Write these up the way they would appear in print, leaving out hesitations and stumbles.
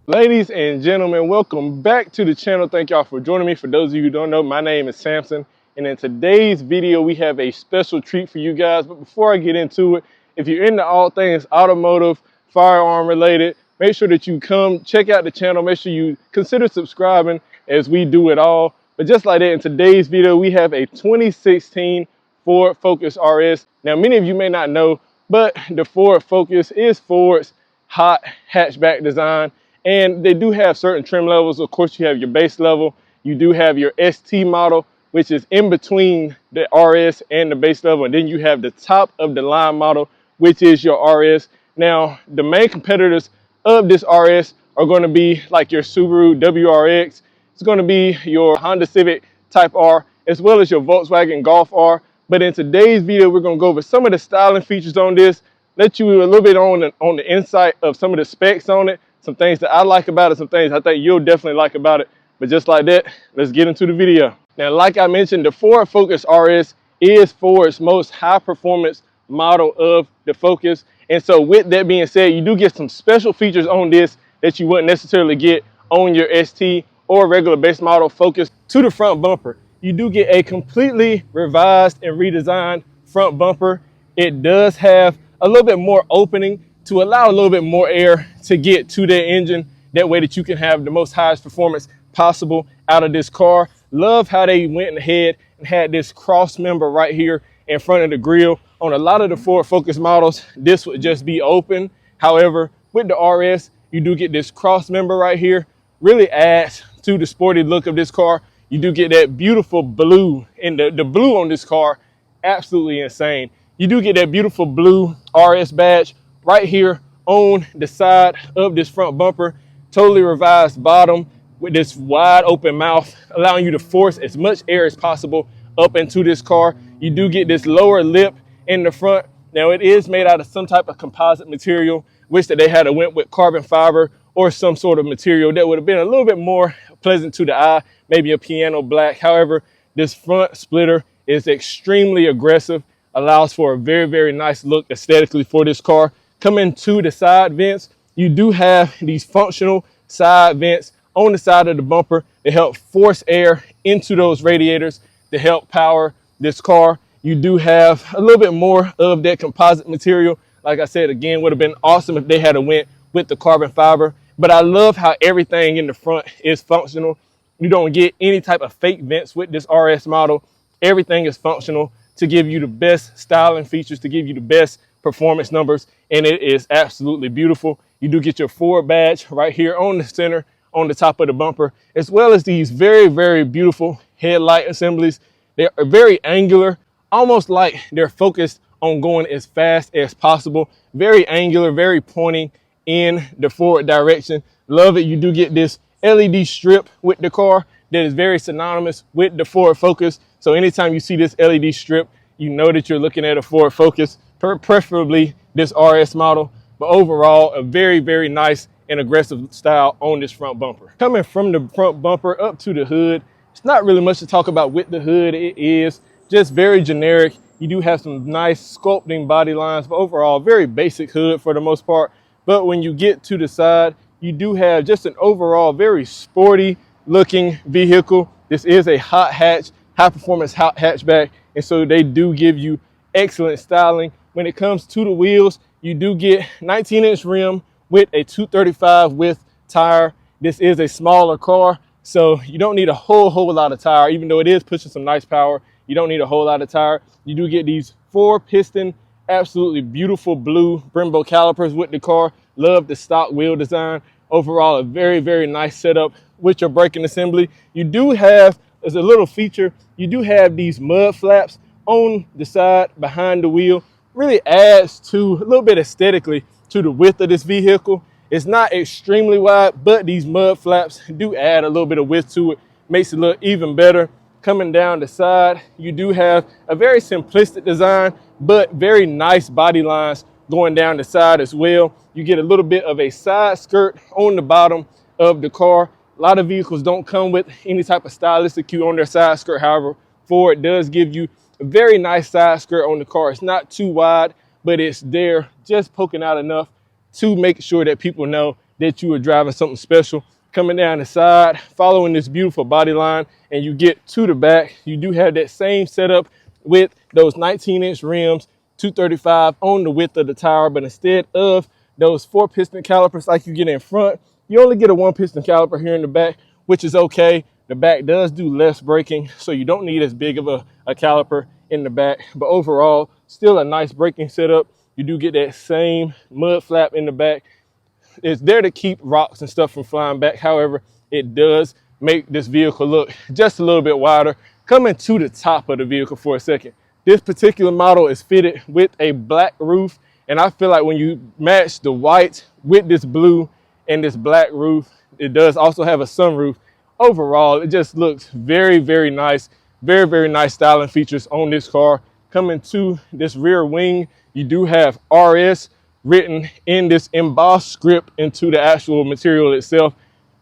Ladies and gentlemen, welcome back to the channel. Thank y'all for joining me. For those of you who don't know, my name is Samson, and in today's video we have a special treat for you guys. But before I get into it, if you're into all things automotive, firearm related, make sure that you come check out the channel. Make sure you consider subscribing as we do it all. But just like that, in today's video we have a 2016 Ford Focus RS. Now many of you may not know, but the Ford Focus is Ford's hot hatchback design. And they do have certain trim levels. Of course, you have your base level. You do have your ST model, which is in between the RS and the base level. And then you have the top of the line model, which is your RS. Now, the main competitors of this RS are going to be like your Subaru WRX. It's going to be your Honda Civic Type R, as well as your Volkswagen Golf R. But in today's video, we're going to go over some of the styling features on this, let you a little bit on the insight of some of the specs on it, some things that I like about it, some things I think you'll definitely like about it. But just like that, let's get into the video. Now, like I mentioned, the Ford Focus RS is Ford's most high performance model of the Focus. And so with that being said, you do get some special features on this that you wouldn't necessarily get on your ST or regular base model Focus. To the front bumper, you do get a completely revised and redesigned front bumper. It does have a little bit more opening to allow a little bit more air to get to the engine. That way that you can have the most highest performance possible out of this car. Love how they went ahead and had this cross member right here in front of the grille. On a lot of the Ford Focus models, this would just be open. However, with the RS, you do get this cross member right here. Really adds to the sporty look of this car. You do get that beautiful blue, and the blue on this car, absolutely insane. You do get that beautiful blue RS badge right here on the side of this front bumper. Totally revised bottom with this wide open mouth, allowing you to force as much air as possible up into this car. You do get this lower lip in the front. Now it is made out of some type of composite material. Wish that they had went with carbon fiber or some sort of material that would have been a little bit more pleasant to the eye, maybe a piano black. However, this front splitter is extremely aggressive, allows for a very, very nice look aesthetically for this car. Coming to the side vents, you do have these functional side vents on the side of the bumper to help force air into those radiators to help power this car. You do have a little bit more of that composite material. Like I said, again, would have been awesome if they had went with the carbon fiber. But I love how everything in the front is functional. You don't get any type of fake vents with this RS model. Everything is functional to give you the best styling features, to give you the best performance numbers, and it is absolutely beautiful. You do get your Ford badge right here on the center, on the top of the bumper, as well as these very, very beautiful headlight assemblies. They are very angular, almost like they're focused on going as fast as possible. Very angular, very pointing in the forward direction. Love it. You do get this LED strip with the car that is very synonymous with the Ford Focus. So anytime you see this LED strip, you know that you're looking at a Ford Focus, preferably this RS model. But overall, a very, very nice and aggressive style on this front bumper. Coming from the front bumper up to the hood, it's not really much to talk about with the hood. It is just very generic. You do have some nice sculpting body lines, but overall, very basic hood for the most part. But when you get to the side, you do have just an overall very sporty looking vehicle. This is a hot hatch, high performance hot hatchback. And so they do give you excellent styling. When it comes to the wheels, you do get 19-inch rim with a 235 width tire. This is a smaller car, so you don't need a whole lot of tire. Even though it is pushing some nice power, you don't need a whole lot of tire. You do get these 4-piston, absolutely beautiful blue Brembo calipers with the car. Love the stock wheel design. Overall, a very, very nice setup with your braking assembly. You do have, as a little feature, you do have these mud flaps on the side behind the wheel. Really adds to a little bit aesthetically to the width of this vehicle. It's not extremely wide, but these mud flaps do add a little bit of width to it. Makes it look even better. Coming down the side, you do have a very simplistic design, but very nice body lines going down the side as well. You get a little bit of a side skirt on the bottom of the car. A lot of vehicles don't come with any type of stylistic cue on their side skirt. However, Ford does give you a very nice side skirt on the car. It's not too wide, but it's there just poking out enough to make sure that people know that you are driving something special. Coming down the side, following this beautiful body line, and you get to the back, you do have that same setup with those 19-inch rims, 235 on the width of the tire, but instead of those 4-piston calipers like you get in front, you only get a 1-piston caliper here in the back, which is okay. The back does do less braking, so you don't need as big of a caliper in the back, but overall, still a nice braking setup. You do get that same mud flap in the back. It's there to keep rocks and stuff from flying back. However, it does make this vehicle look just a little bit wider. Coming to the top of the vehicle for a second. This particular model is fitted with a black roof, and I feel like when you match the white with this blue and this black roof, it does also have a sunroof. Overall, it just looks very, very nice. Very, very nice styling features on this car. Coming to this rear wing, you do have RS written in this embossed script into the actual material itself.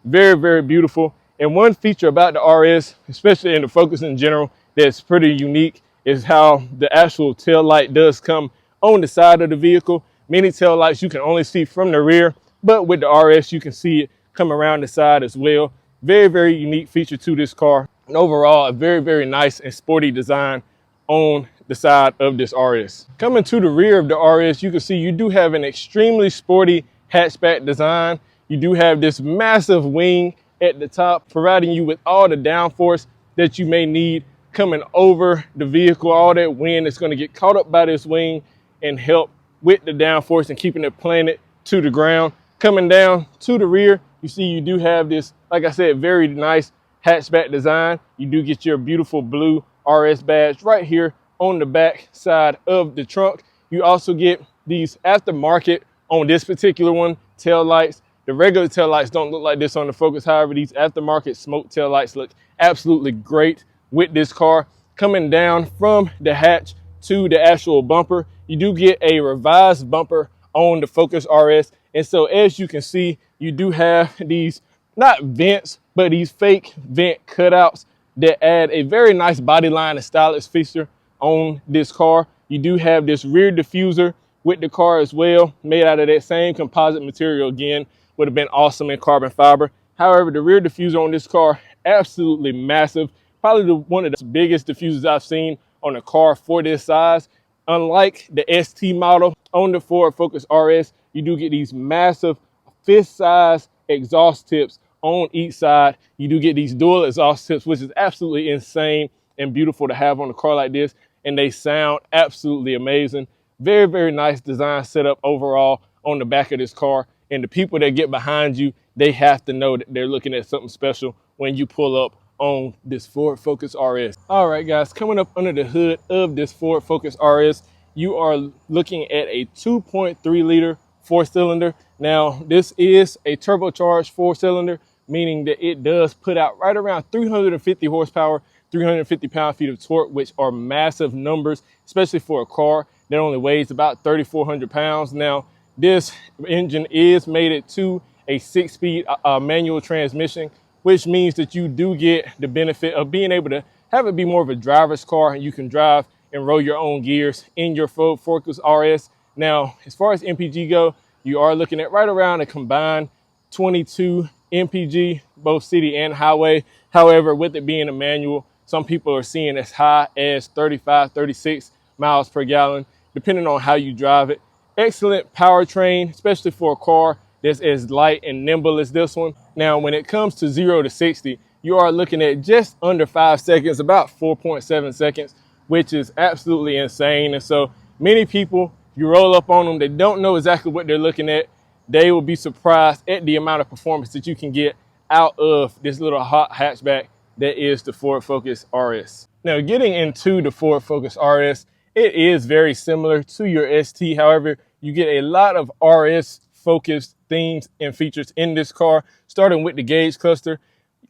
Very, very beautiful. And one feature about the RS, especially in the Focus in general, that's pretty unique is how the actual tail light does come on the side of the vehicle. Many tail lights you can only see from the rear, but with the RS, you can see it come around the side as well. Very, very unique feature to this car. And overall, a very, very nice and sporty design on the side of this RS. Coming to the rear of the RS, you can see you do have an extremely sporty hatchback design. You do have this massive wing at the top, providing you with all the downforce that you may need coming over the vehicle. All that wind is going to get caught up by this wing and help with the downforce and keeping it planted to the ground. Coming down to the rear, you see you do have this, like I said, very nice hatchback design. You do get your beautiful blue RS badge right here on the back side of the trunk. You also get these aftermarket on this particular one tail lights. The regular tail lights don't look like this on the Focus. However, these aftermarket smoke tail lights look absolutely great with this car. Coming down from the hatch to the actual bumper, you do get a revised bumper on the Focus RS. And so as you can see, you do have these, not vents, but these fake vent cutouts that add a very nice body line and stylish feature on this car. You do have this rear diffuser with the car as well, made out of that same composite material. Again, would have been awesome in carbon fiber. However, the rear diffuser on this car, absolutely massive. Probably one of the biggest diffusers I've seen on a car for this size. Unlike the ST model on the Ford Focus RS, you do get these massive fist-size exhaust tips on each side. You do get these dual exhaust tips, which is absolutely insane and beautiful to have on a car like this. And they sound absolutely amazing. Very, very nice design setup overall on the back of this car. And the people that get behind you, they have to know that they're looking at something special when you pull up on this Ford Focus RS. All right, guys, coming up under the hood of this Ford Focus RS, you are looking at a 2.3 liter 4-cylinder. Now, this is a turbocharged 4-cylinder, meaning that it does put out right around 350 horsepower, 350 pound-feet of torque, which are massive numbers, especially for a car that only weighs about 3,400 pounds. Now, this engine is mated to a 6-speed manual transmission, which means that you do get the benefit of being able to have it be more of a driver's car, and you can drive and roll your own gears in your Ford Focus RS. Now, as far as MPG go, you are looking at right around a combined 22 MPG, both city and highway. However, with it being a manual, some people are seeing as high as 35, 36 miles per gallon, depending on how you drive it. Excellent powertrain, especially for a car that's as light and nimble as this one. Now, when it comes to 0 to 60, you are looking at just under 5 seconds, about 4.7 seconds, which is absolutely insane. And so many people, you roll up on them, they don't know exactly what they're looking at. They will be surprised at the amount of performance that you can get out of this little hot hatchback that is the Ford Focus RS. Now, getting into the Ford Focus RS, it is very similar to your ST. However, you get a lot of RS focused themes and features in this car, starting with the gauge cluster.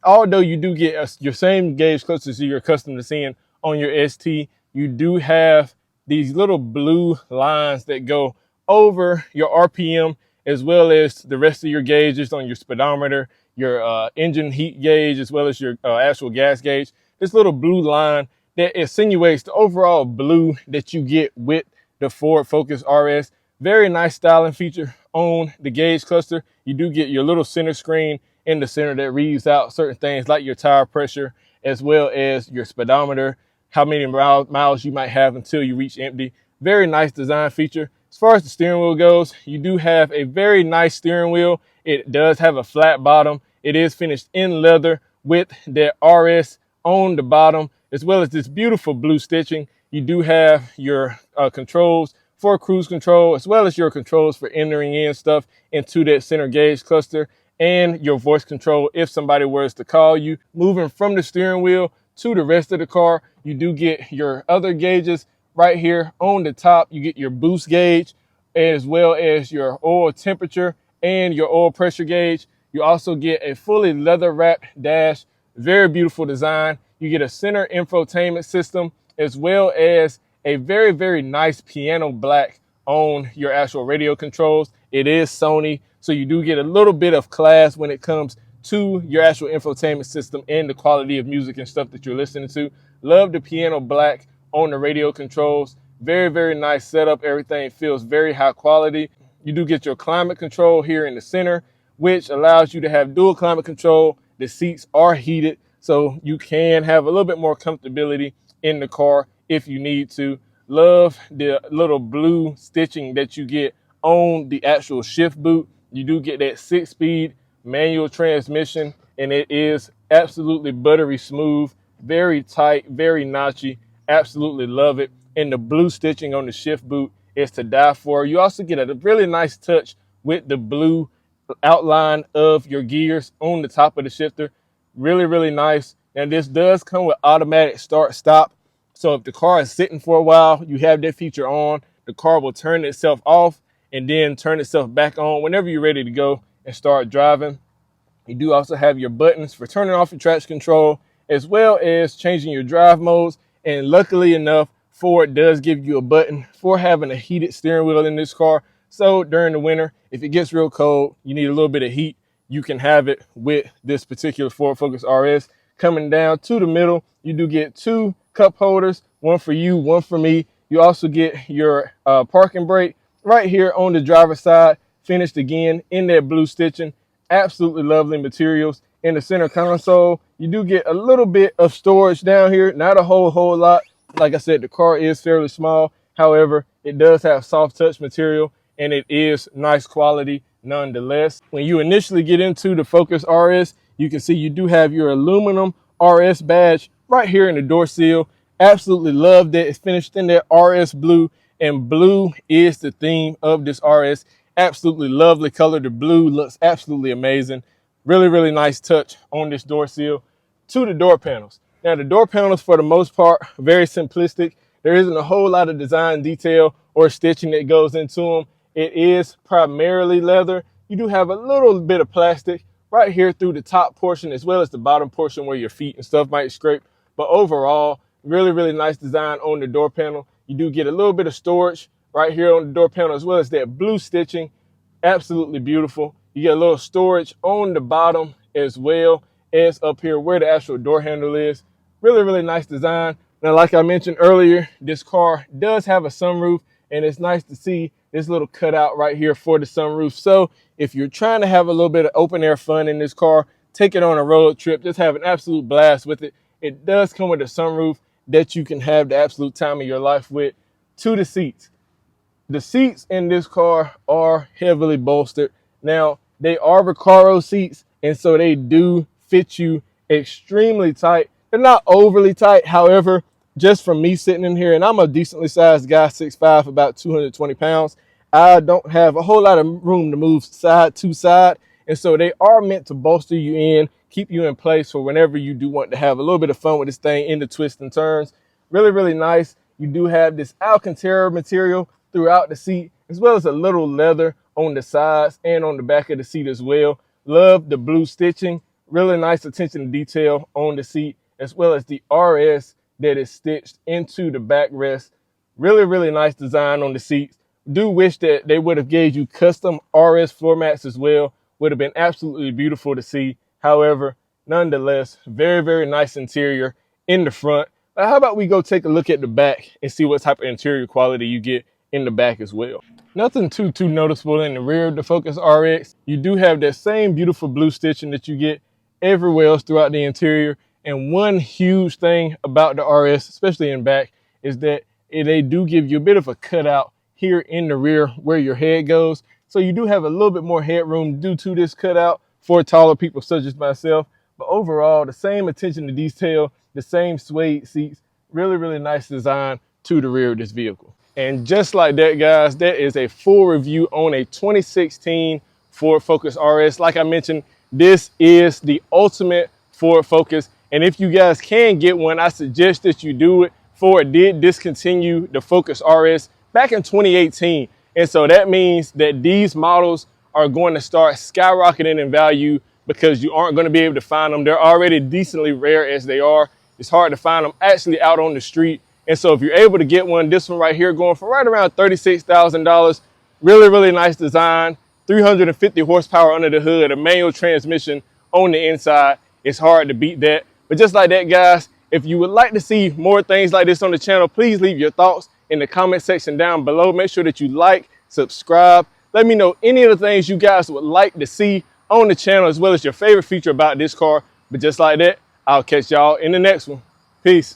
Although you do get your same gauge clusters you're accustomed to seeing on your ST, you do have these little blue lines that go over your RPM, as well as the rest of your gauges on your speedometer, your engine heat gauge, as well as your actual gas gauge. This little blue line that insinuates the overall blue that you get with the Ford Focus RS. Very nice styling feature on the gauge cluster, you do get your little center screen in the center that reads out certain things like your tire pressure, as well as your speedometer, how many miles you might have until you reach empty. Very nice design feature. As far as the steering wheel goes, you do have a very nice steering wheel. It does have a flat bottom. It is finished in leather with the RS on the bottom, as well as this beautiful blue stitching. You do have your controls for cruise control, as well as your controls for entering in stuff into that center gauge cluster, and your voice control if somebody was to call you. Moving from the steering wheel to the rest of the car, you do get your other gauges right here on the top. You get your boost gauge, as well as your oil temperature and your oil pressure gauge. You also get a fully leather wrapped dash, very beautiful design. You get a center infotainment system, as well as a very, very nice piano black on your actual radio controls. It is Sony, so you do get a little bit of class when it comes to your actual infotainment system and the quality of music and stuff that you're listening to. Love the piano black on the radio controls. Very, very nice setup. Everything feels very high quality. You do get your climate control here in the center, which allows you to have dual climate control. The seats are heated, so you can have a little bit more comfortability in the car if you need to. Love the little blue stitching that you get on the actual shift boot. You do get that 6-speed manual transmission, and it is absolutely buttery smooth, very tight, very notchy. Absolutely love it. And the blue stitching on the shift boot is to die for. You also get a really nice touch with the blue outline of your gears on the top of the shifter. Really, really nice. And this does come with automatic start stop. So if the car is sitting for a while, you have that feature on, the car will turn itself off and then turn itself back on whenever you're ready to go and start driving. You do also have your buttons for turning off your traction control, as well as changing your drive modes. And luckily enough, Ford does give you a button for having a heated steering wheel in this car. So during the winter, if it gets real cold, you need a little bit of heat, you can have it with this particular Ford Focus RS. Coming down to the middle, you do get 2 cup holders, one for you, one for me. You also get your parking brake right here on the driver's side, finished again in that blue stitching. Absolutely lovely materials. In the center console, you do get a little bit of storage down here, not a whole lot. Like I said, the car is fairly small. However, it does have soft touch material, and it is nice quality nonetheless. When you initially get into the Focus RS, you can see you do have your aluminum RS badge right here in the door seal. Absolutely love that it's finished in that RS blue, and blue is the theme of this RS. Absolutely lovely color. The blue looks absolutely amazing. Really, really nice touch on this door seal. To the door panels. Now, the door panels, for the most part, very simplistic. There isn't a whole lot of design detail or stitching that goes into them. It is primarily leather. You do have a little bit of plastic right here through the top portion, as well as the bottom portion where your feet and stuff might scrape. But overall, really, really nice design on the door panel. You do get a little bit of storage right here on the door panel, as well as that blue stitching. Absolutely beautiful. You get a little storage on the bottom as well as up here where the actual door handle is. Really, really nice design. Now, like I mentioned earlier, this car does have a sunroof, and it's nice to see this little cutout right here for the sunroof. So if you're trying to have a little bit of open air fun in this car, take it on a road trip, just have an absolute blast with it. It does come with a sunroof that you can have the absolute time of your life with. To the seats. The seats in this car are heavily bolstered. Now, they are Recaro seats, and so they do fit you extremely tight. They're not overly tight. However, just from me sitting in here, and I'm a decently sized guy, 6'5", about 220 pounds, I don't have a whole lot of room to move side to side. And so they are meant to bolster you in, keep you in place for whenever you do want to have a little bit of fun with this thing in the twists and turns. Really, really nice. You do have this Alcantara material throughout the seat, as well as a little leather on the sides and on the back of the seat as well. Love the blue stitching. Really nice attention to detail on the seat, as well as the RS that is stitched into the backrest. Really, really nice design on the seats. Do wish that they would have gave you custom RS floor mats as well. Would have been absolutely beautiful to see. However, nonetheless, very, very nice interior in the front. How about we go take a look at the back and see what type of interior quality you get in the back as well. Nothing too noticeable in the rear of the Focus RX. You do have that same beautiful blue stitching that you get everywhere else throughout the interior. And one huge thing about the RS, especially in back, is that they do give you a bit of a cutout here in the rear where your head goes. So you do have a little bit more headroom due to this cutout for taller people such as myself. But overall, the same attention to detail, the same suede seats, really nice design to the rear of this vehicle. And just like that, guys, that is a full review on a 2016 Ford Focus RS. Like I mentioned, this is the ultimate Ford Focus. And if you guys can get one, I suggest that you do it. Ford did discontinue the Focus RS back in 2018. And so that means that these models are going to start skyrocketing in value because you aren't going to be able to find them. They're already decently rare as they are. It's hard to find them actually out on the street. And so if you're able to get one, this one right here going for right around $36,000, really nice design, 350 horsepower under the hood, a manual transmission on the inside. It's hard to beat that. But just like that, guys, if you would like to see more things like this on the channel, please leave your thoughts in the comment section down below. Make sure that you like, subscribe. Let me know any of the things you guys would like to see on the channel, as well as your favorite feature about this car. But just like that, I'll catch y'all in the next one. Peace.